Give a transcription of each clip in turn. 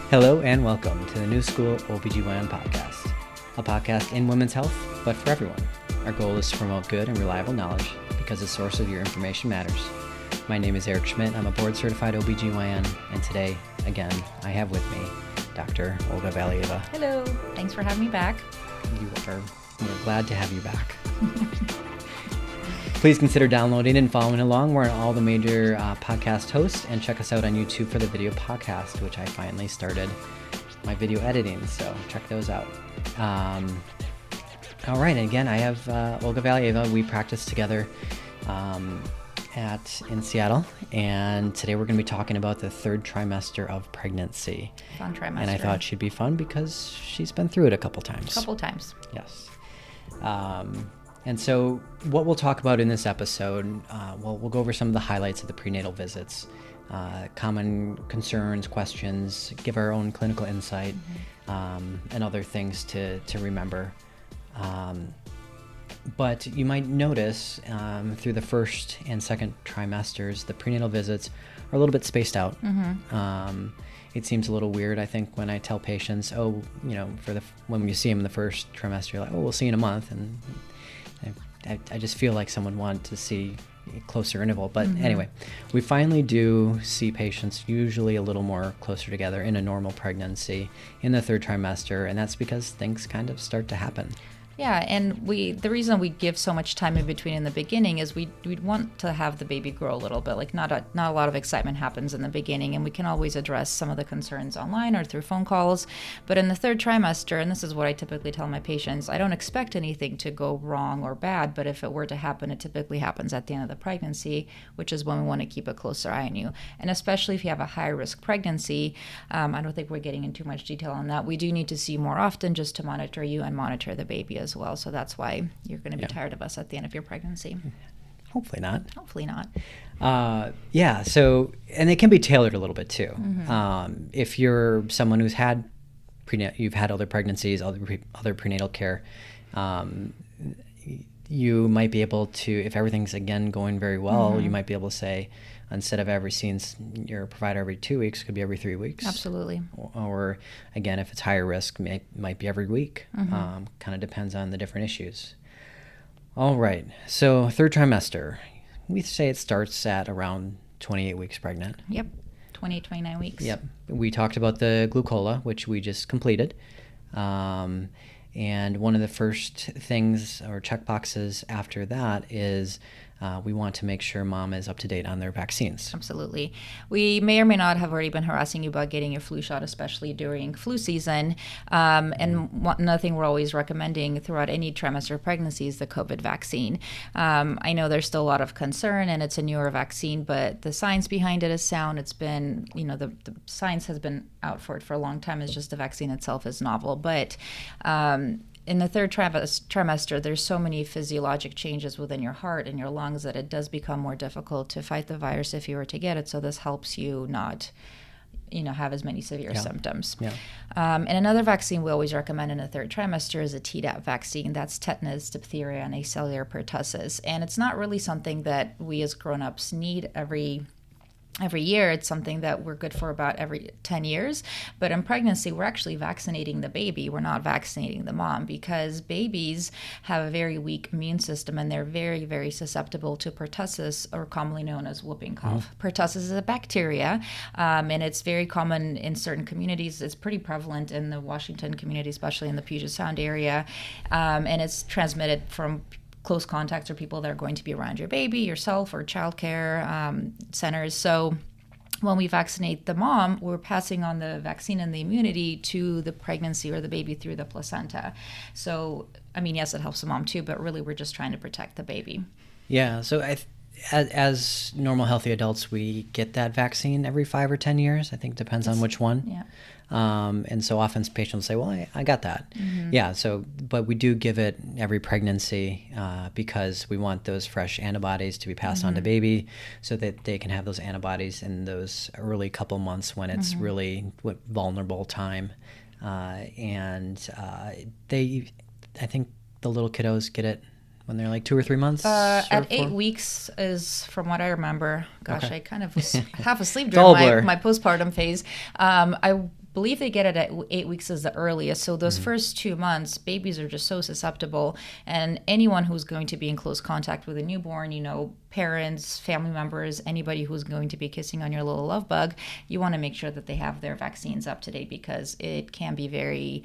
Hello and welcome to the New School OBGYN podcast, a podcast in women's health, but for everyone. Our goal is to promote good and reliable knowledge because the source of your information matters. My name is Eric Schmidt. I'm a board-certified OBGYN, and today, again, I have with me Dr. Olga Valieva. Hello. Thanks for having me back. We're glad to have you back. Please consider downloading and following along. We're on all the major podcast hosts, and check us out on YouTube for the video podcast, which I finally started my video editing, so check those out. All right, and again, I have Olga Valieva. We practice together in Seattle, and today we're going to be talking about the third trimester of pregnancy. Fun trimester. And I thought she'd be fun because she's been through it a couple times. Yes. And so what we'll talk about in this episode, we'll go over some of the highlights of the prenatal visits, common concerns, questions, give our own clinical insight, and other things to remember. But you might notice through the first and second trimesters, the prenatal visits are a little bit spaced out. It seems a little weird, I think, when I tell patients, when you see them in the first trimester, you're like, we'll see you in a month. And I just feel like someone wanted to see a closer interval. But anyway, we finally do see patients usually a little more closer together in a normal pregnancy in the third trimester, and that's because things kind of start to happen. Yeah, and the reason we give so much time in between in the beginning is we'd want to have the baby grow a little bit. Like not a lot of excitement happens in the beginning, and we can always address some of the concerns online or through phone calls. But in the third trimester, and this is what I typically tell my patients, I don't expect anything to go wrong or bad, but if it were to happen, it typically happens at the end of the pregnancy, which is when we want to keep a closer eye on you. And especially if you have a high-risk pregnancy, I don't think we're getting into too much detail on that. We do need to see more often just to monitor you and monitor the baby as well. So that's why you're going to be tired of us at the end of your pregnancy. Hopefully not. So, and it can be tailored a little bit too. If you're someone who's had you've had other pregnancies, other prenatal care, you might be able to, if everything's again going very well, you might be able to say, instead of seeing your provider every 2 weeks, could be every 3 weeks. Absolutely. Or again, if it's higher risk, might be every week. Kind of depends on the different issues. All right. So third trimester, we say it starts at around 28 weeks pregnant. Yep. 28, 29 weeks. Yep. We talked about the glucola, which we just completed. And one of the first things or check boxes after that is we want to make sure mom is up to date on their vaccines. Absolutely. We may or may not have already been harassing you about getting your flu shot, especially during flu season. And another thing we're always recommending throughout any trimester of pregnancy is the COVID vaccine. I know there's still a lot of concern, and it's a newer vaccine, but the science behind it is sound. It's been, the science has been out for it for a long time. It's just the vaccine itself is novel. But in the third trimester, there's so many physiologic changes within your heart and your lungs that it does become more difficult to fight the virus if you were to get it. So this helps you not, have as many severe symptoms. Yeah. And another vaccine we always recommend in the third trimester is a Tdap vaccine. That's tetanus, diphtheria, and acellular pertussis. And it's not really something that we as grown-ups need every year. It's something that we're good for about every 10 years. But in pregnancy, we're actually vaccinating the baby. We're not vaccinating the mom, because babies have a very weak immune system, and they're very, very susceptible to pertussis, or commonly known as whooping cough. Pertussis is a bacteria, and it's very common in certain communities. It's pretty prevalent in the Washington community, especially in the Puget Sound area, and it's transmitted from close contacts or people that are going to be around your baby, yourself, or childcare centers. So when we vaccinate the mom, we're passing on the vaccine and the immunity to the pregnancy or the baby through the placenta. So, yes, it helps the mom too, but really we're just trying to protect the baby. Yeah, so as normal healthy adults, we get that vaccine every 5 or 10 years. I think it depends on which one. Yeah. And so often patients say, well, I got that. Yeah, but we do give it every pregnancy because we want those fresh antibodies to be passed on to baby so that they can have those antibodies in those early couple months when it's really vulnerable time. I think the little kiddos get it when they're like 2 or 3 months? At 8 weeks is from what I remember. Gosh, okay. I kind of was half asleep during my postpartum phase. I believe they get it at 8 weeks is the earliest. So those first 2 months, babies are just so susceptible. And anyone who's going to be in close contact with a newborn, parents, family members, anybody who's going to be kissing on your little love bug, you want to make sure that they have their vaccines up to date, because it can be very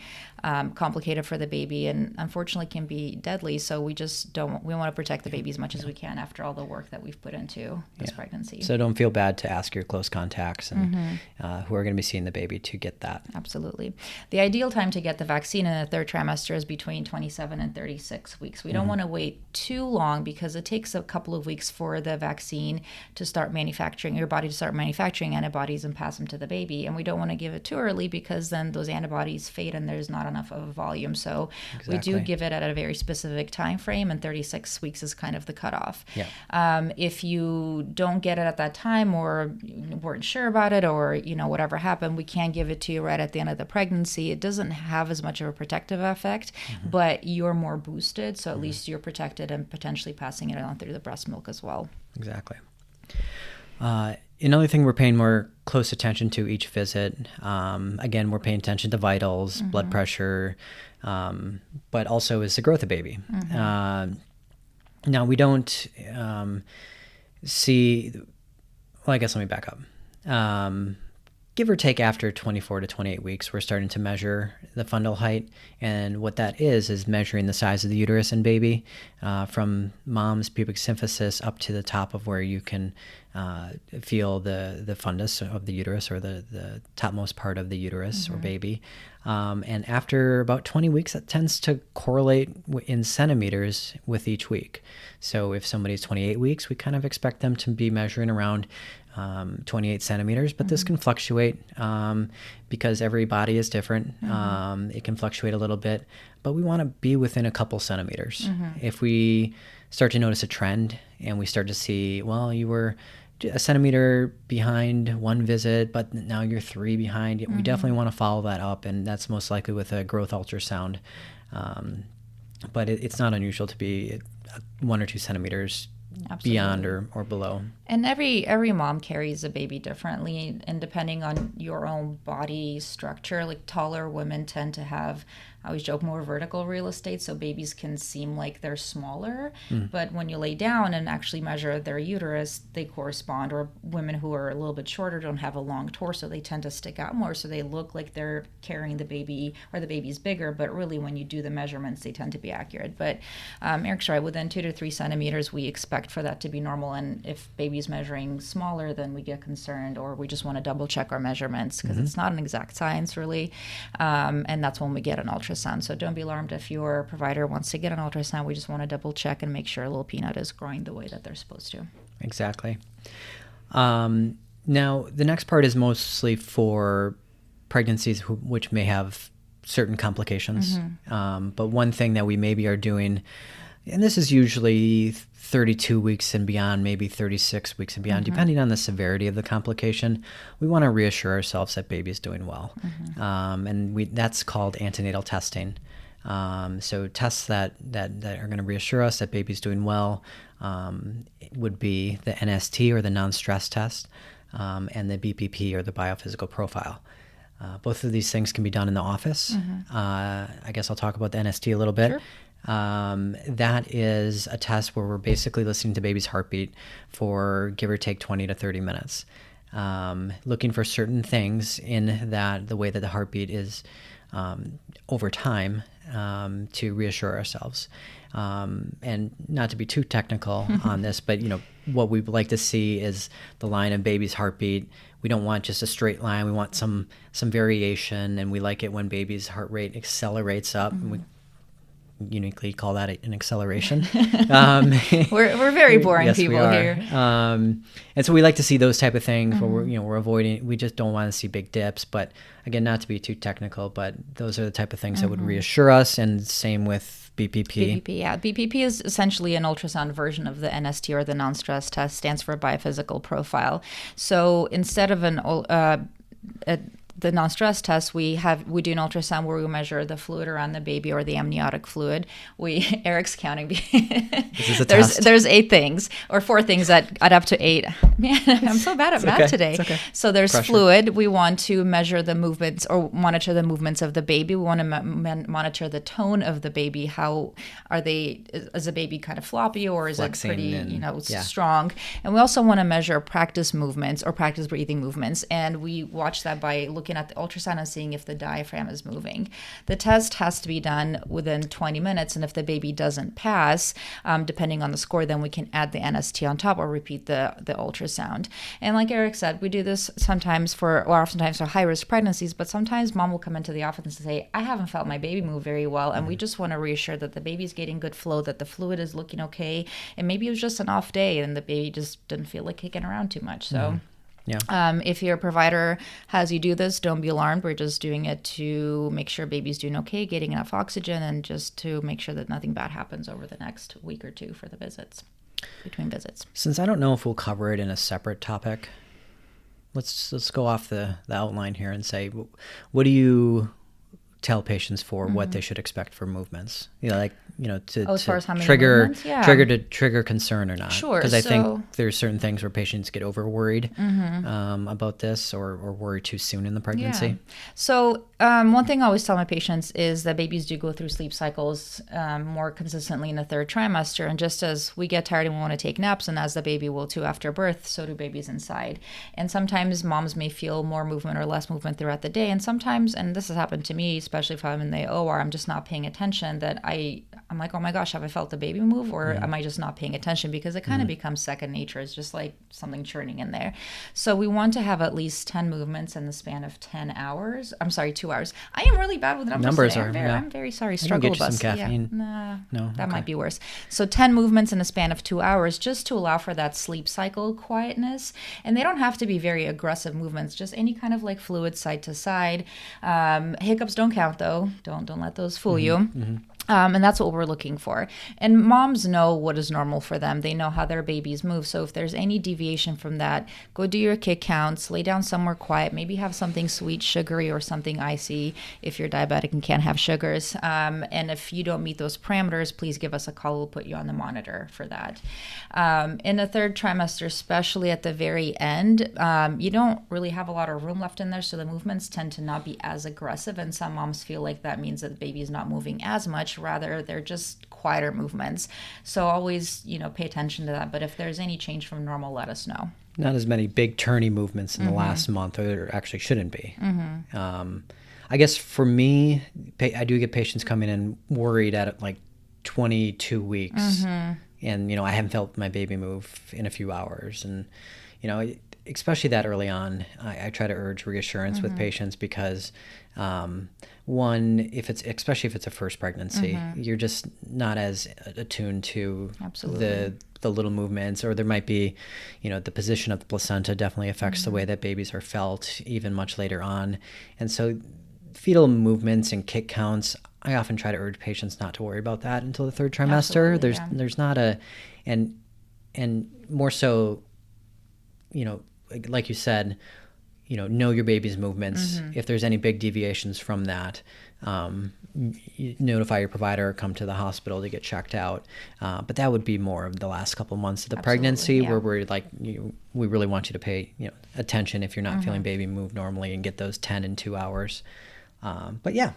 complicated for the baby and unfortunately can be deadly. So we want to protect the baby as much as we can after all the work that we've put into this pregnancy. So don't feel bad to ask your close contacts and who are going to be seeing the baby to get that. Absolutely. The ideal time to get the vaccine in the third trimester is between 27 and 36 weeks. We don't want to wait too long, because it takes a couple of weeks for the vaccine to start manufacturing, your body to start manufacturing antibodies and pass them to the baby. And we don't want to give it too early, because then those antibodies fade and there's not enough of a volume. So we do give it at a very specific time frame, and 36 weeks is kind of the cutoff. If you don't get it at that time, or weren't sure about it, or whatever happened, we can give it to you right at the end of the pregnancy. It doesn't have as much of a protective effect, but you're more boosted, so at least you're protected and potentially passing it on through the breast milk as well. Exactly. Another thing we're paying more close attention to each visit, again, we're paying attention to vitals, blood pressure, but also is the growth of baby. Now, we don't see, well, I guess let me back up. Give or take after 24 to 28 weeks, we're starting to measure the fundal height. And what that is measuring the size of the uterus in baby, from mom's pubic symphysis up to the top of where you can feel the fundus of the uterus, or the topmost part of the uterus or baby. And after about 20 weeks, that tends to correlate in centimeters with each week. So if somebody's 28 weeks, we kind of expect them to be measuring around 28 centimeters, but this can fluctuate because every body is different. It can fluctuate a little bit, but we want to be within a couple centimeters. If we start to notice a trend and we start to see, well, you were a centimeter behind one visit, but now you're 3 behind, we definitely want to follow that up, and that's most likely with a growth ultrasound. But it's not unusual to be 1 or 2 centimeters beyond or below. And every mom carries a baby differently, and depending on your own body structure, like taller women tend to have, I always joke, more vertical real estate, so babies can seem like they're smaller, but when you lay down and actually measure their uterus, they correspond. Or women who are a little bit shorter don't have a long torso, they tend to stick out more, so they look like they're carrying the baby, or the baby's bigger, but really when you do the measurements, they tend to be accurate. But Eric's right, within 2 to 3 centimeters, we expect for that to be normal, and if baby's measuring smaller, then we get concerned, or we just want to double check our measurements, because it's not an exact science really, and that's when we get an ultrasound. So don't be alarmed if your provider wants to get an ultrasound. We just want to double check and make sure little peanut is growing the way that they're supposed to. Exactly. Now, the next part is mostly for pregnancies which may have certain complications. But one thing that we maybe are doing, and this is usually 32 weeks and beyond, maybe 36 weeks and beyond, depending on the severity of the complication, we want to reassure ourselves that baby is doing well. And that's called antenatal testing. So tests that are going to reassure us that baby's doing well would be the NST, or the non-stress test, and the BPP, or the biophysical profile. Both of these things can be done in the office. I guess I'll talk about the NST a little bit. Sure. That is a test where we're basically listening to baby's heartbeat for give or take 20 to 30 minutes, looking for certain things in that, the way that the heartbeat is over time, to reassure ourselves. And not to be too technical on this, but what we would like to see is the line of baby's heartbeat. We don't want just a straight line. We want some variation, and we like it when baby's heart rate accelerates up. And we uniquely call that an acceleration. We're very boring yes, people here. And so we like to see those type of things where we're avoiding. We just don't want to see big dips. But again, not to be too technical, but those are the type of things that would reassure us. And same with BPP. BPP is essentially an ultrasound version of the NST, or the non-stress test. Stands for biophysical profile. So instead of the non-stress test, we do an ultrasound where we measure the fluid around the baby, or the amniotic fluid. Eric's counting. This is a test. There's 8 things, or 4 things that add up to 8. Man, I'm so bad at math today. It's okay. So there's Pressure. fluid. We want to measure the movements or monitor the movements of the baby. We want to monitor the tone of the baby. How is the baby kind of floppy, or is Flexing it pretty, and, strong? And we also want to measure practice movements or practice breathing movements. And we watch that by looking at the ultrasound and seeing if the diaphragm is moving. The test has to be done within 20 minutes. And if the baby doesn't pass, depending on the score, then we can add the NST on top or repeat the ultrasound. And like Eric said, we do this oftentimes for high-risk pregnancies, but sometimes mom will come into the office and say, I haven't felt my baby move very well, and we just want to reassure that the baby's getting good flow, that the fluid is looking okay, and maybe it was just an off day and the baby just didn't feel like kicking around too much. So if your provider has you do this, don't be alarmed. We're just doing it to make sure baby's doing okay, getting enough oxygen, and just to make sure that nothing bad happens over the next week or two for the visits, between visits. Since I don't know if we'll cover it in a separate topic, let's go off the outline here and say, what do you tell patients for what they should expect for movements? As far as how many trigger movements? Yeah. trigger concern or not. Sure. Because I think there's certain things where patients get over worried about this or worry too soon in the pregnancy. Yeah. So one thing I always tell my patients is that babies do go through sleep cycles more consistently in the third trimester. And just as we get tired and we want to take naps, and as the baby will too after birth, so do babies inside. And sometimes moms may feel more movement or less movement throughout the day. And sometimes, and this has happened to me, especially if I'm in the OR, I'm just not paying attention, that I'm like, oh my gosh, have I felt the baby move, or am I just not paying attention? Because it kind of becomes second nature. It's just like something churning in there. So we want to have at least 10 movements in the span of 2 hours. I am really bad with numbers today. I'm very sorry. Struggle get you bus. some caffeine. Yeah. No, that okay. might be worse. So 10 movements in a span of 2 hours, just to allow for that sleep cycle quietness. And they don't have to be very aggressive movements, just any kind of like fluid side to side. Hiccups don't count though. Don't let those fool you. Mm-hmm. And that's what we're looking for. And moms know what is normal for them. They know how their babies move. So if there's any deviation from that, go do your kick counts, lay down somewhere quiet, maybe have something sweet, sugary, or something icy if you're diabetic and can't have sugars. And if you don't meet those parameters, please give us a call. We'll put you on the monitor for that. In the third trimester, especially at the very end, you don't really have a lot of room left in there. So the movements tend to not be as aggressive. And some moms feel like that means that the baby is not moving as much. Rather, they're just quieter movements. So always, pay attention to that. But if there's any change from normal, let us know. Not as many big turny movements in the last month, or there actually shouldn't be. I guess for me, I do get patients coming in worried at like 22 weeks. And, I haven't felt my baby move in a few hours. And, especially that early on, I try to urge reassurance with patients because, one, especially if it's a first pregnancy, you're just not as attuned to the little movements, or there might be, the position of the placenta definitely affects the way that babies are felt even much later on. And so fetal movements and kick counts, I often try to urge patients not to worry about that until the third trimester. There's not and more so, like you said, know your baby's movements. If there's any big deviations from that, notify your provider or come to the hospital to get checked out. But that would be more of the last couple months of the pregnancy, where we're like, we really want you to pay attention if you're not feeling baby move normally and get those 10 in 2 hours. But yeah,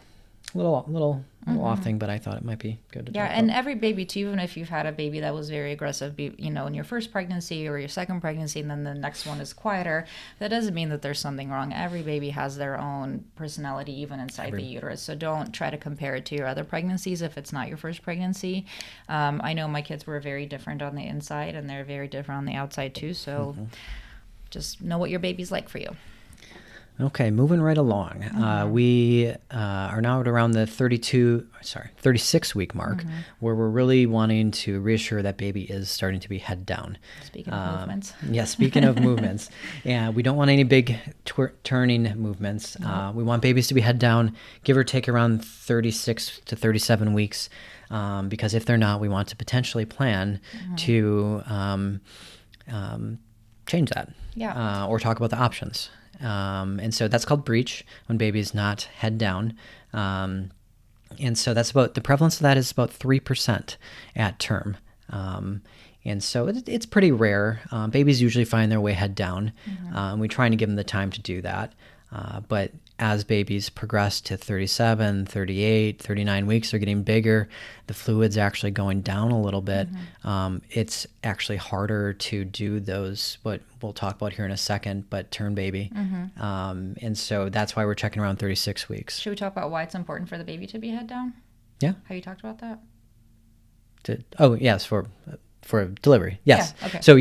a little off thing, but I thought it might be good to talk and about. every baby too, even if you've had a baby that was very aggressive, in your first pregnancy or your second pregnancy, and then the next one is quieter, that doesn't mean that there's something wrong. Every baby has their own personality, even inside the uterus. So don't try to compare it to your other pregnancies if it's not your first pregnancy. I know my kids were very different on the inside, and they're very different on the outside too. So just know what your baby's like for you. Okay, moving right along. We are now at around the 36 week mark, where we're really wanting to reassure that baby is starting to be head down. Speaking of movements. Yeah, speaking of movements. Yeah, we don't want any big turning movements. We want babies to be head down, give or take around 36 to 37 weeks, because if they're not, we want to potentially plan to change that or talk about the options. And so that's called breech, when baby's not head down. And so that's the prevalence of that is about 3% at term. And so it's pretty rare. Babies usually find their way head down. We're trying to give them the time to do that. But as babies progress to 37, 38, 39 weeks, they're getting bigger. The fluid's actually going down a little bit. It's actually harder to do those, what we'll talk about here in a second, but turn baby. And so that's why we're checking around 36 weeks. Should we talk about why it's important for the baby to be head down? Yeah. Have you talked about that? Yes, for delivery. Yes. Yeah, okay. So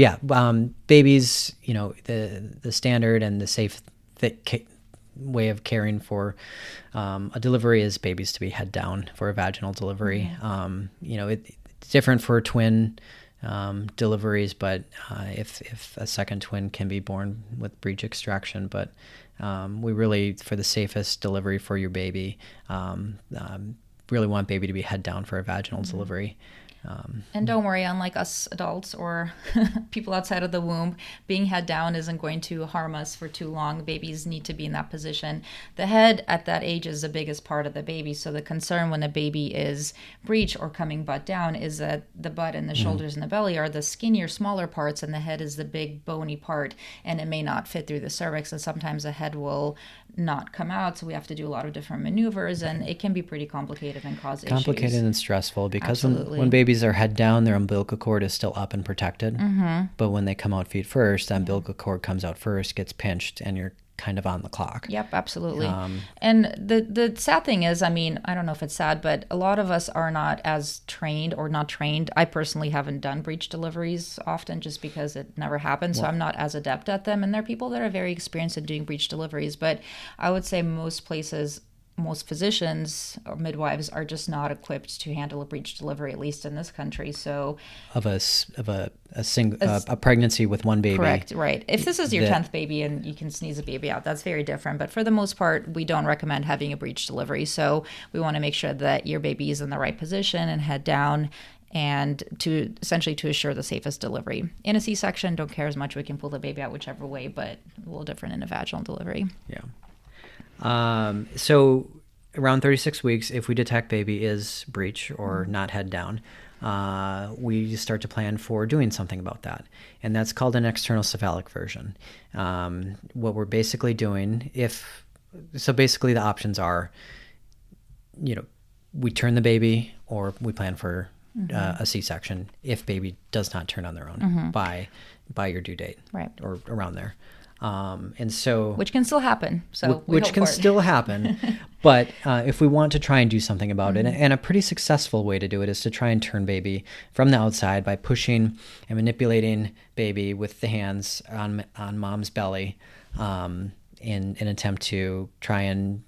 babies, the standard and the safe way of caring for a delivery is babies to be head down for a vaginal delivery. It's different for twin deliveries, but if a second twin can be born with breech extraction, but we really, for the safest delivery for your baby, really want baby to be head down for a vaginal delivery. And don't worry, unlike us adults or people outside of the womb, being head down isn't going to harm us for too long. Babies need to be in that position. The head at that age is the biggest part of the baby. So the concern when a baby is breech or coming butt down is that the butt and the shoulders and the belly are the skinnier, smaller parts, and the head is the big bony part, and it may not fit through the cervix. And sometimes the head will not come out, so we have to do a lot of different maneuvers, and it can be pretty complicated and cause complicated issues. And stressful, because when babies are head down, their umbilical cord is still up and protected. But when they come out feet first, the umbilical cord comes out first, gets pinched, and you're kind of on the clock. Yep, absolutely. And the sad thing is, I don't know if it's sad, but a lot of us are not as trained or not trained. I personally haven't done breech deliveries often just because it never happened, so I'm not as adept at them. And there are people that are very experienced in doing breech deliveries, but I would say most physicians or midwives are just not equipped to handle a breech delivery, at least in this country. So of a pregnancy with one baby. Correct, right. If this is your 10th baby and you can sneeze a baby out, that's very different. But for the most part, we don't recommend having a breech delivery. So we want to make sure that your baby is in the right position and head down, and to assure the safest delivery. In a C-section, don't care as much. We can pull the baby out whichever way, but a little different in a vaginal delivery. Yeah. So around 36 weeks, if we detect baby is breech or not head down, we start to plan for doing something about that. And that's called an external cephalic version. What we're basically doing, basically the options are, we turn the baby, or we plan for a C-section if baby does not turn on their own by your due date, right, or around there. And so, which can still happen. Still happen. But if we want to try and do something about it, and a pretty successful way to do it is to try and turn baby from the outside by pushing and manipulating baby with the hands on mom's belly, in an attempt to try and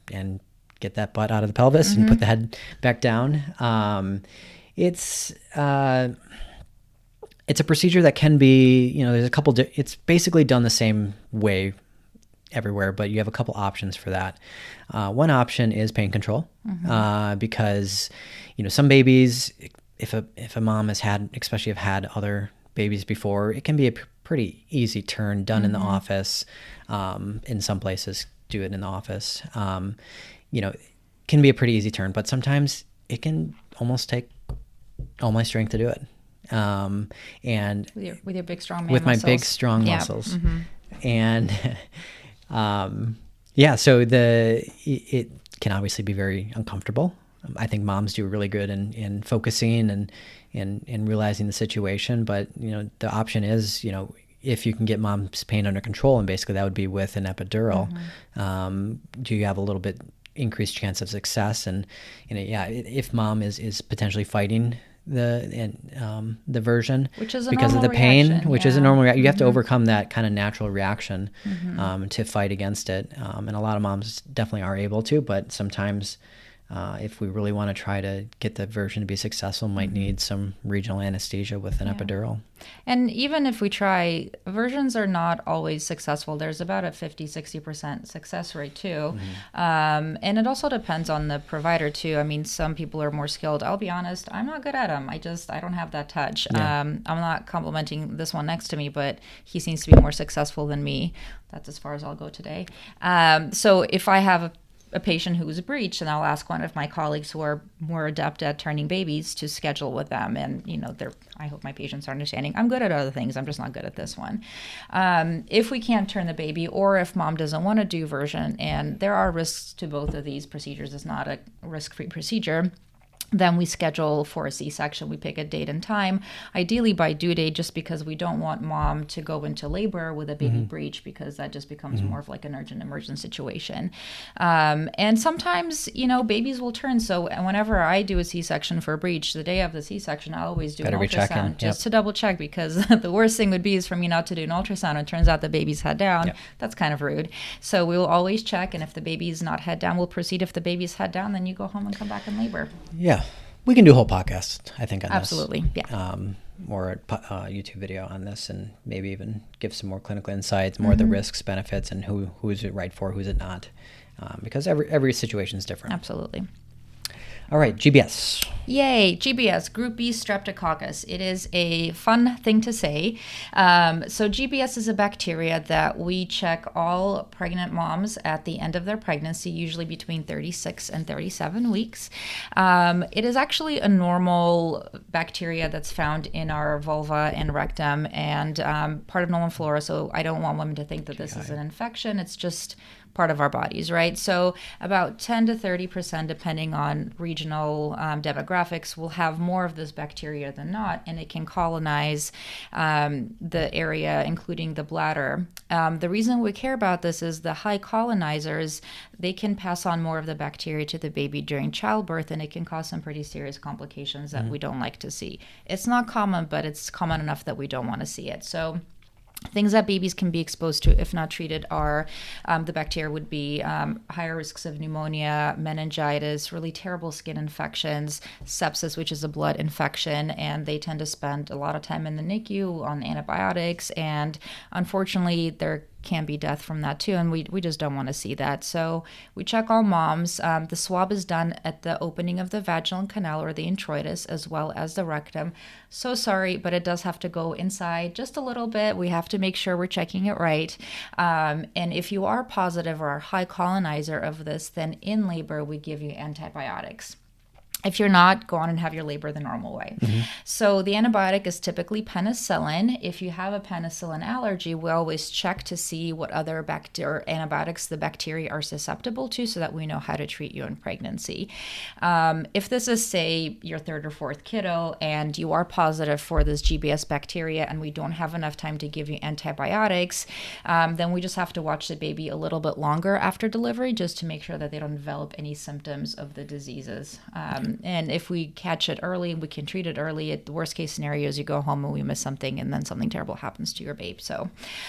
get that butt out of the pelvis and put the head back down. It's a procedure that can be, there's a couple, it's basically done the same way everywhere, but you have a couple options for that. One option is pain control, because, some babies, if a mom has had, especially have had other babies before, it can be a pretty easy turn done in the office. In some places, do it in the office. It can be a pretty easy turn, but sometimes it can almost take all my strength to do it. And with your big strong man with muscles. My big strong muscles, and so it can obviously be very uncomfortable. I think moms do really good in focusing and in realizing the situation, but the option is if you can get mom's pain under control, and basically that would be with an epidural, do you have a little bit increased chance of success? And if mom is potentially fighting the version, which is because of the pain, which is a normal reaction. You have to overcome that kind of natural reaction to fight against it. And a lot of moms definitely are able to, but sometimes if we really want to try to get the version to be successful, might need some regional anesthesia with an epidural. And even if we try, versions are not always successful. There's about a 50-60% success rate too. And it also depends on the provider too. Some people are more skilled. I'll be honest, I'm not good at them. I don't have that touch. I'm not complimenting this one next to me, but he seems to be more successful than me. That's as far as I'll go today. So if I have a patient who is breech, and I'll ask one of my colleagues who are more adept at turning babies to schedule with them. And, I hope my patients are understanding. I'm good at other things. I'm just not good at this one. If we can't turn the baby, or if mom doesn't want to do version, and there are risks to both of these procedures, it's not a risk-free procedure, then we schedule for a C-section. We pick a date and time, ideally by due date, just because we don't want mom to go into labor with a baby breech, because that just becomes more of like an urgent emergent situation. And sometimes, babies will turn. So whenever I do a C-section for a breech, the day of the C-section, I always do an ultrasound just to double check, because the worst thing would be is for me not to do an ultrasound and it turns out the baby's head down. That's kind of rude. So we will always check, and if the baby's not head down, we'll proceed. If the baby's head down, then you go home and come back in labor. Yeah. We can do a whole podcast, I think, on Absolutely. this. Yeah. Or a YouTube video on this, and maybe even give some more clinical insights, more of the risks, benefits, and who is it right for, who's it not, because every situation is different. Absolutely. All right, GBS. Yay, GBS, Group B streptococcus. It is a fun thing to say. So GBS is a bacteria that we check all pregnant moms at the end of their pregnancy, usually between 36 and 37 weeks. It is actually a normal bacteria that's found in our vulva and rectum, and part of normal flora, so I don't want women to think that this is an infection. It's just part of our bodies, right? So about 10 to 30%, depending on regional demographics, will have more of this bacteria than not, and it can colonize the area, including the bladder. The reason we care about this is the high colonizers, they can pass on more of the bacteria to the baby during childbirth, and it can cause some pretty serious complications that we don't like to see. It's not common, but it's common enough that we don't want to see it. So things that babies can be exposed to if not treated are the bacteria would be higher risks of pneumonia, meningitis, really terrible skin infections, sepsis, which is a blood infection, and they tend to spend a lot of time in the NICU on antibiotics, and unfortunately there can be death from that too, and we just don't want to see that. So we check all moms. The swab is done at the opening of the vaginal canal or the introitus, as well as the rectum. So sorry, but it does have to go inside just a little bit. We have to make sure we're checking it right. And if you are positive or a high colonizer of this, then in labor we give you antibiotics. If you're not, go on and have your labor the normal way. So the antibiotic is typically penicillin. If you have a penicillin allergy, we always check to see what other antibiotics the bacteria are susceptible to, so that we know how to treat you in pregnancy. If this is, say, your third or fourth kiddo and you are positive for this GBS bacteria and we don't have enough time to give you antibiotics, then we just have to watch the baby a little bit longer after delivery, just to make sure that they don't develop any symptoms of the diseases. And if we catch it early, we can treat it early. The worst case scenario is you go home and we miss something, and then something terrible happens to your babe. So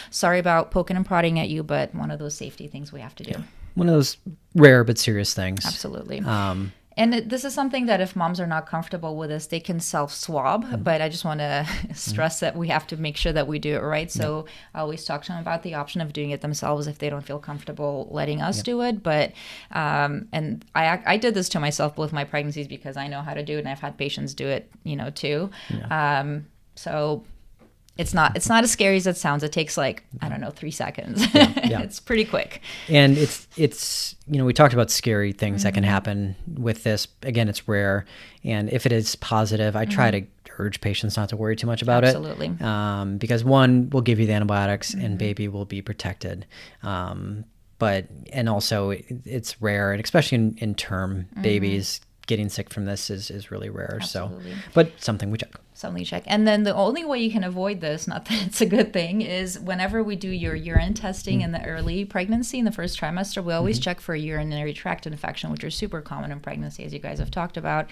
sorry about poking and prodding at you, but one of those safety things we have to do. Yeah. One of those rare but serious things. Absolutely. And this is something that if moms are not comfortable with this, they can self-swab. But I just want to stress that we have to make sure that we do it right. So I always talk to them about the option of doing it themselves if they don't feel comfortable letting us do it. But and I did this to myself both my pregnancies, because I know how to do it, and I've had patients do it, too. Yeah. So it's not as scary as it sounds. It takes 3 seconds. Yeah. It's pretty quick. And it's we talked about scary things that can happen with this. Again, it's rare. And if it is positive, I try to urge patients not to worry too much about Absolutely. it. Because one, we'll give you the antibiotics and baby will be protected. And also it's rare, and especially in term babies, getting sick from this is really rare. Absolutely. So, but something we check. Something check. And then the only way you can avoid this, not that it's a good thing, is whenever we do your urine testing in the early pregnancy, in the first trimester, we always check for a urinary tract infection, which are super common in pregnancy, as you guys have talked about.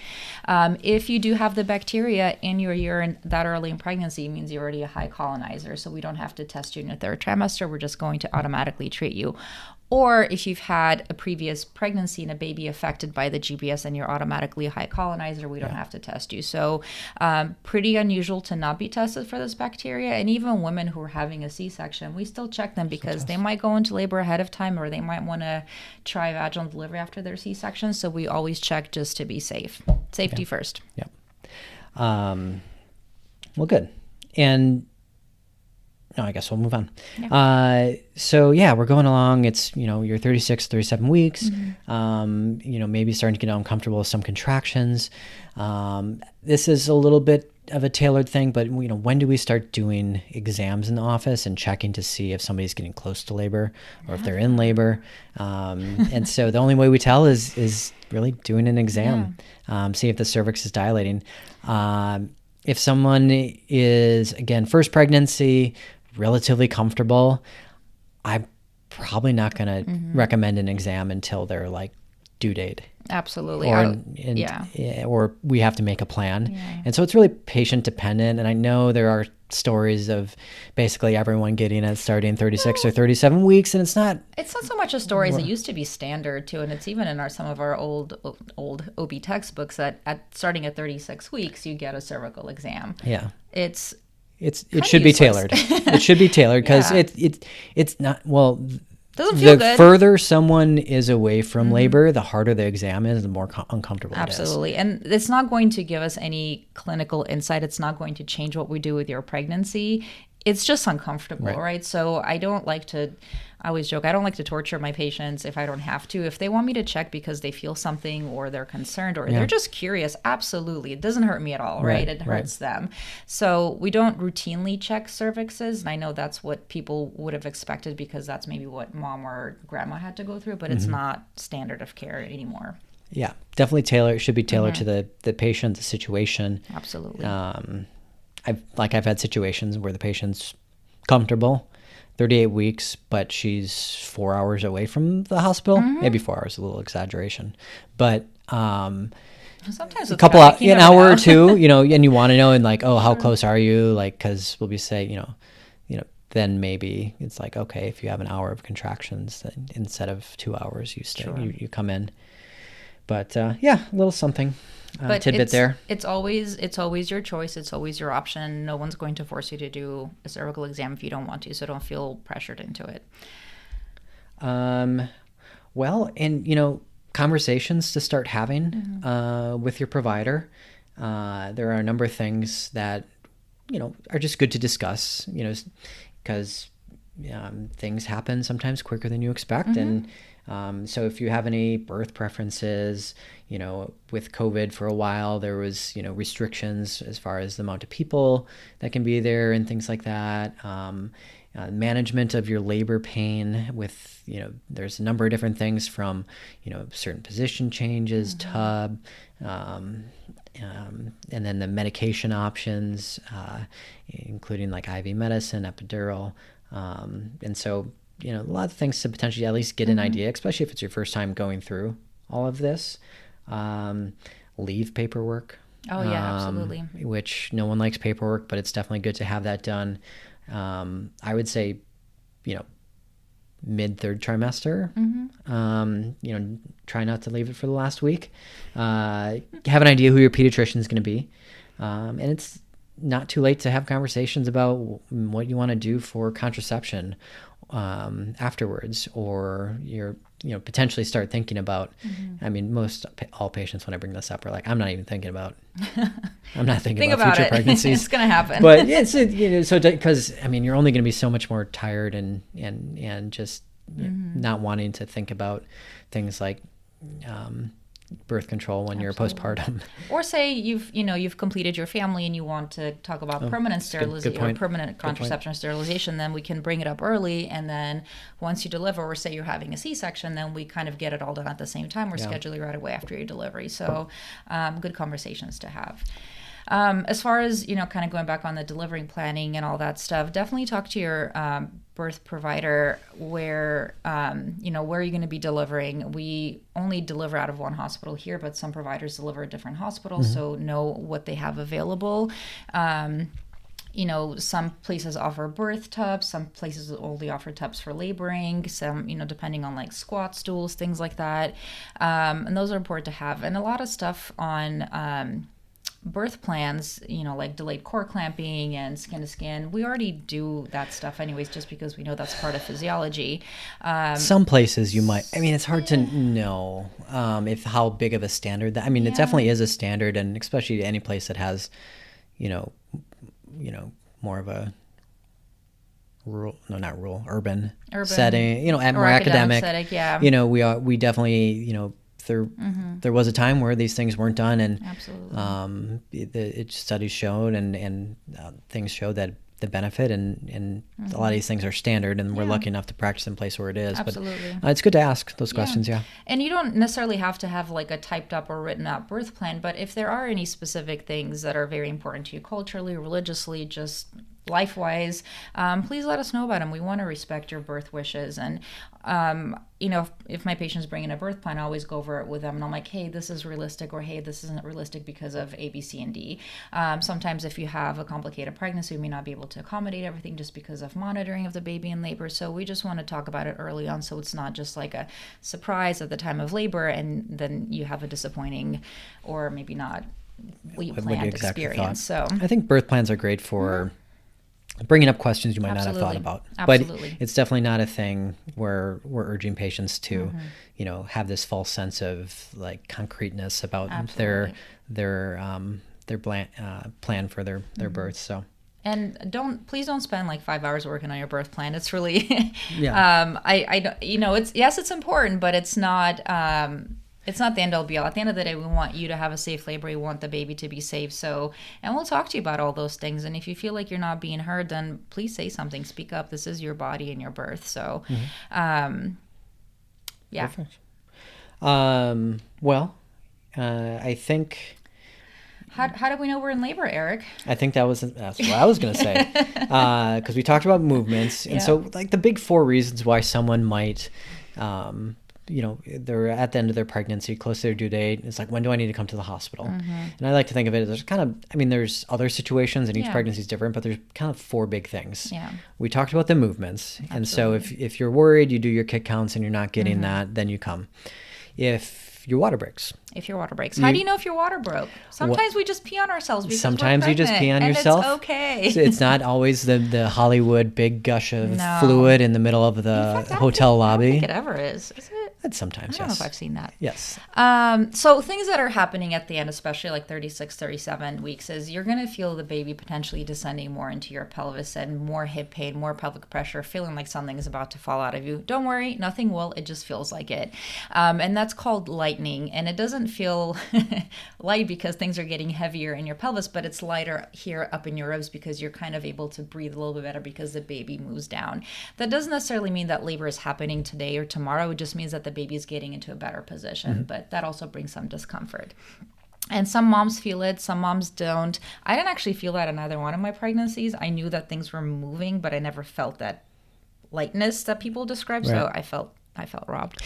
If you do have the bacteria in your urine that early in pregnancy, it means you're already a high colonizer. So we don't have to test you in your third trimester. We're just going to automatically treat you. Or if you've had a previous pregnancy and a baby affected by the GBS and you're automatically a high colonizer, we don't have to test you. So pretty unusual to not be tested for this bacteria. And even women who are having a C-section, we still check them, because they might go into labor ahead of time, or they might want to try vaginal delivery after their C-section. So we always check just to be safe. Safety first. Yeah. Well, good. And no, I guess we'll move on. Yeah. So yeah, we're going along. It's, you're 36, 37 weeks, maybe starting to get uncomfortable with some contractions. This is a little bit of a tailored thing, but when do we start doing exams in the office and checking to see if somebody's getting close to labor or if they're in labor? And so the only way we tell is really doing an exam, see if the cervix is dilating. If someone is, again, first pregnancy, relatively comfortable, I'm probably not going to recommend an exam until they're like due date. Absolutely. Or we have to make a plan. And so it's really patient dependent. And I know there are stories of basically everyone getting it starting 36 or 37 weeks, and it's not so much a story as it used to be standard too, and it's even in some of our old OB textbooks that starting at 36 weeks you get a cervical exam. It should be tailored. It should be tailored because it's not, well, doesn't feel good. The further someone is away from labor, the harder the exam is, the more uncomfortable it is. Absolutely. And it's not going to give us any clinical insight. It's not going to change what we do with your pregnancy. It's just uncomfortable, right? So I always joke, I don't like to torture my patients if I don't have to. If they want me to check because they feel something or they're concerned or they're just curious, absolutely. It doesn't hurt me at all, right? It hurts them. So we don't routinely check cervixes. And I know that's what people would have expected because that's maybe what mom or grandma had to go through, but it's not standard of care anymore. Yeah, definitely tailored. It should be tailored to the patient, the situation. Absolutely. I've had situations where the patient's comfortable, 38 weeks, but she's 4 hours away from the hospital. Maybe 4 hours, a little exaggeration, but sometimes a couple an hour or two, and you want to know, and like, oh, how close are you? Like, because we'll be saying, then maybe it's like, okay, if you have an hour of contractions, then instead of 2 hours, you stay, you come in. But a little something. Tidbit there. It's always your choice. It's always your option. No one's going to force you to do a cervical exam if you don't want to, so don't feel pressured into it. Well, and conversations to start having with your provider. There are a number of things that are just good to discuss. Because things happen sometimes quicker than you expect, and so if you have any birth preferences, with COVID for a while, there was, restrictions as far as the amount of people that can be there and things like that. Management of your labor pain with, there's a number of different things from, certain position changes, tub, and then the medication options, including like IV medicine, epidural. And so, a lot of things to potentially at least get an idea, especially if it's your first time going through all of this. Leave paperwork. Oh yeah, absolutely. Which no one likes paperwork, but it's definitely good to have that done. I would say, mid-third trimester, try not to leave it for the last week. Have an idea who your pediatrician is going to be. And it's not too late to have conversations about what you want to do for contraception afterwards, or you're potentially start thinking about. I mean, all patients when I bring this up are like, I'm not thinking about future pregnancies. It's gonna happen. But so because you're only going to be so much more tired and just not wanting to think about things like birth control when you're postpartum. Or say you've completed your family and you want to talk about permanent sterilization or permanent contraception or sterilization, then we can bring it up early, and then once you deliver, or say you're having a C-section, then we kind of get it all done at the same time. We're scheduling right away after your delivery. So good conversations to have. As far as, kind of going back on the delivery planning and all that stuff, definitely talk to your birth provider where you're going to be delivering. We only deliver out of one hospital here, but some providers deliver at different hospitals, so know what they have available. Some places offer birth tubs, some places only offer tubs for laboring, some, depending on like squat stools, things like that. And those are important to have. And a lot of stuff on birth plans, like delayed core clamping and skin to skin, we already do that stuff anyways, just because we know that's part of physiology. Some places you might, it's hard to know if how big of a standard that, it definitely is a standard, and especially any place that has, more of a urban Urban. setting, more academic academic. setting, yeah. We definitely, there was a time where these things weren't done, and Absolutely. studies showed and things showed that the benefit and a lot of these things are standard, and we're lucky enough to practice in a place where it is. Absolutely. But it's good to ask those questions. Yeah. And you don't necessarily have to have like a typed up or written out birth plan, but if there are any specific things that are very important to you culturally, religiously, just life-wise, please let us know about them. We want to respect your birth wishes. And if my patients bring in a birth plan, I always go over it with them, and I'm like, hey, this is realistic, or hey, this isn't realistic because of A, B, C, and D. Sometimes if you have a complicated pregnancy, we may not be able to accommodate everything just because of monitoring of the baby in labor. So we just want to talk about it early on, so it's not just like a surprise at the time of labor and then you have a disappointing or maybe not what you planned experience. So I think birth plans are great for bringing up questions you might not have thought about. Absolutely. But it's definitely not a thing where we're urging patients to, have this false sense of like concreteness about their plan for their birth. So. And please don't spend like 5 hours working on your birth plan. It's really, it's important, but it's not the end all be all. At the end of the day, we want you to have a safe labor. We want the baby to be safe. And we'll talk to you about all those things. And if you feel like you're not being heard, then please say something. Speak up. This is your body and your birth. So, Perfect. I think. How do we know we're in labor, Eric? I think that's what I was going to say. Because we talked about movements. And so like the big 4 reasons why someone might, they're at the end of their pregnancy, close to their due date. It's like, when do I need to come to the hospital? And I like to think of it as there's other situations and each pregnancy is different, but there's kind of 4 big things. Yeah. We talked about the movements. Absolutely. And so if you're worried, you do your kick counts and you're not getting that, then you come. If your water breaks. How do you know if your water broke? Sometimes we just pee on ourselves because sometimes we're pregnant, you just pee on yourself. It's okay. So it's not always the Hollywood big gush of fluid in the middle of the hotel lobby. I don't think it ever is it? Sometimes, I don't know if I've seen that. Yes. So things that are happening at the end, especially like 36, 37 weeks, is you're going to feel the baby potentially descending more into your pelvis and more hip pain, more pelvic pressure, feeling like something is about to fall out of you. Don't worry, nothing will. It just feels like it. And that's called lightening. And it doesn't feel light because things are getting heavier in your pelvis, but it's lighter here up in your ribs because you're kind of able to breathe a little bit better because the baby moves down. That doesn't necessarily mean that labor is happening today or tomorrow. It just means that the baby is getting into a better position, but that also brings some discomfort. And some moms feel it, some moms don't. I didn't actually feel that in either one of my pregnancies. I knew that things were moving, but I never felt that lightness that people describe. Right. So I felt robbed.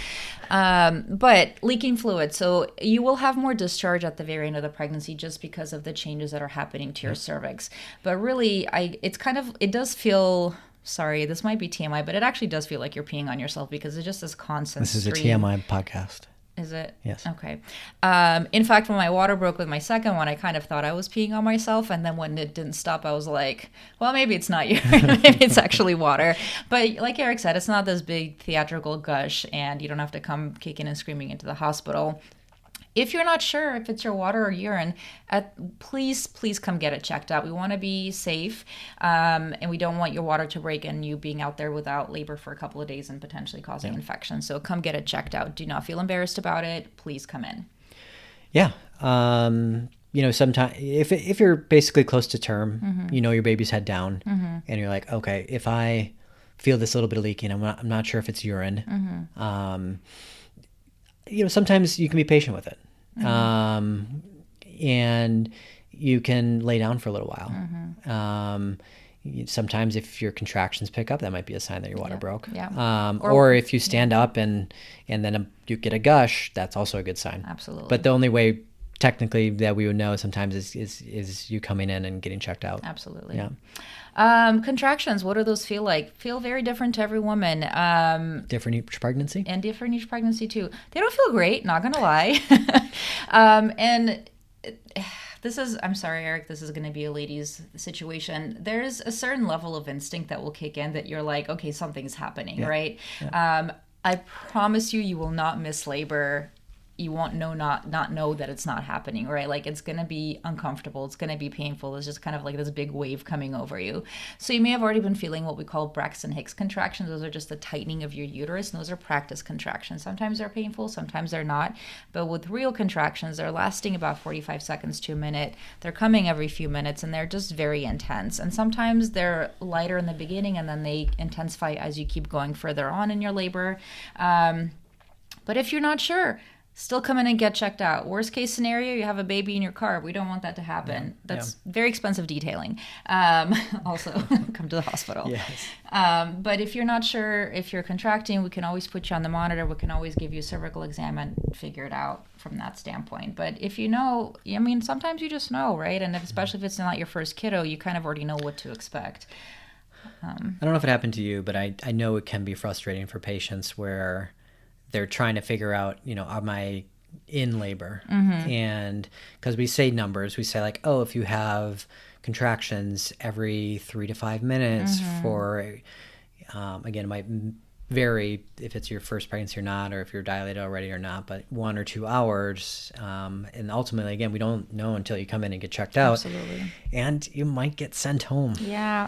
But leaking fluid. So you will have more discharge at the very end of the pregnancy just because of the changes that are happening to your cervix. But really, it does feel... Sorry, this might be TMI, but it actually does feel like you're peeing on yourself because it's just this constant This is stream. a TMI podcast. Is it? Yes. Okay. In fact, when my water broke with my second one, I kind of thought I was peeing on myself. And then when it didn't stop, I was like, well, maybe it's not you. Maybe it's actually water. But like Eric said, it's not this big theatrical gush and you don't have to come kicking and screaming into the hospital. If you're not sure if it's your water or urine, please come get it checked out. We want to be safe, and we don't want your water to break and you being out there without labor for a couple of days and potentially causing infection. So come get it checked out. Do not feel embarrassed about it. Please come in. Yeah. Sometimes if you're basically close to term, your baby's head down, and you're like, okay, if I feel this little bit of leaking, I'm not sure if it's urine. Sometimes you can be patient with it. And you can lay down for a little while. Sometimes if your contractions pick up, that might be a sign that your water broke. Yeah. Or if you stand up and then you get a gush, that's also a good sign. Absolutely. But the only way technically that we would know sometimes is you coming in and getting checked out. Absolutely. Yeah. Contractions, what do those feel like? Feel very different to every woman. Different each pregnancy? And different each pregnancy too. They don't feel great, not gonna lie. I'm sorry, Eric, this is gonna be a lady's situation. There's a certain level of instinct that will kick in that you're like, okay, something's happening, right? Yeah. I promise you will not miss labor you won't not know that it's not happening, right? Like it's going to be uncomfortable. It's going to be painful. It's just kind of like this big wave coming over you. So you may have already been feeling what we call Braxton Hicks contractions. Those are just the tightening of your uterus, and those are practice contractions. Sometimes they're painful, sometimes they're not. But with real contractions, they're lasting about 45 seconds to a minute. They're coming every few minutes, and they're just very intense. And sometimes they're lighter in the beginning, and then they intensify as you keep going further on in your labor. But if you're not sure, still come in and get checked out. Worst case scenario, you have a baby in your car. We don't want that to happen. Yeah. That's very expensive detailing. Also, come to the hospital. Yes. But if you're not sure if you're contracting, we can always put you on the monitor. We can always give you a cervical exam and figure it out from that standpoint. But if you know, I mean, sometimes you just know, right? And especially if it's not your first kiddo, you kind of already know what to expect. I don't know if it happened to you, but I know it can be frustrating for patients where they're trying to figure out, am I in labor? Mm-hmm. And because we say numbers, we say like, oh, if you have contractions every 3 to 5 minutes mm-hmm. for, again, it might vary if it's your first pregnancy or not, or if you're dilated already or not, but 1 or 2 hours. And ultimately, again, we don't know until you come in and get checked out. Absolutely. And you might get sent home. Yeah.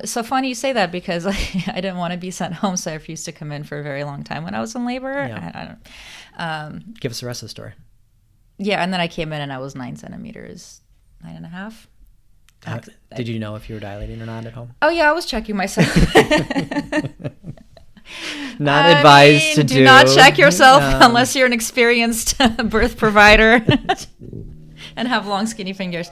So funny you say that, because I didn't want to be sent home, so I refused to come in for a very long time when I was in labor. Yeah. I don't. Give us the rest of the story. Yeah, and then I came in and I was 9 centimeters, 9.5. Did you know if you were dilating or not at home? Oh yeah, I was checking myself. Not advised to do. Do not check yourself unless you're an experienced birth provider and have long, skinny fingers.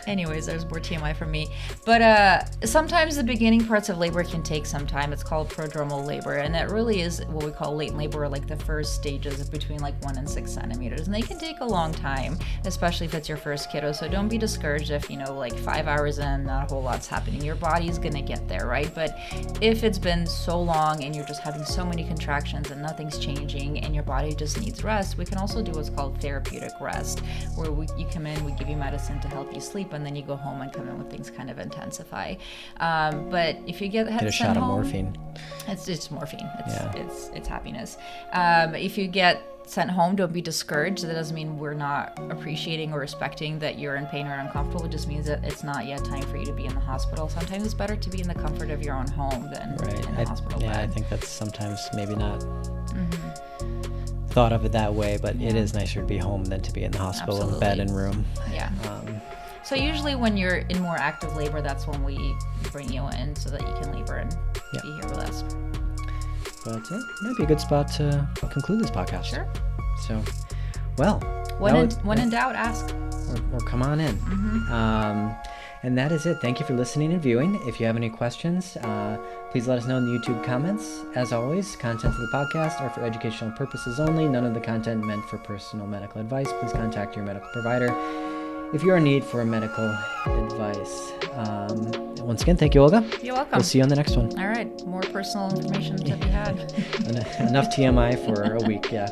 Anyways, there's more TMI from me. But sometimes the beginning parts of labor can take some time. It's called prodromal labor, and it really is what we call latent labor, or like the first stages of between like 1 and 6 centimeters. And they can take a long time, especially if it's your first kiddo. So don't be discouraged if, like 5 hours in, not a whole lot's happening. Your body's going to get there, right? But if it's been so long and you're just having so many contractions and nothing's changing and your body just needs rest, we can also do what's called therapeutic rest, where you come in, we give you medicine to help you sleep, and then you go home and come in when things kind of intensify. But if you get a shot of morphine, it's morphine. It's happiness. If you get sent home, don't be discouraged. That doesn't mean we're not appreciating or respecting that you're in pain or uncomfortable. It just means that it's not yet time for you to be in the hospital. Sometimes it's better to be in the comfort of your own home than in the hospital bed. I think that's sometimes maybe not thought of it that way, but it is nicer to be home than to be in the hospital. Absolutely. In bed and room. Yeah. So usually when you're in more active labor, that's when we bring you in so that you can labor and be here with us. But it might be a good spot to conclude this podcast. Sure. So, well. When in doubt, ask. Or come on in. Mm-hmm. And that is it. Thank you for listening and viewing. If you have any questions, please let us know in the YouTube comments. As always, content of the podcast are for educational purposes only. None of the content meant for personal medical advice. Please contact your medical provider if you're in need for medical advice. Once again, thank you, Olga. You're welcome. We'll see you on the next one. All right. More personal information to be had. Enough TMI for a week, yeah.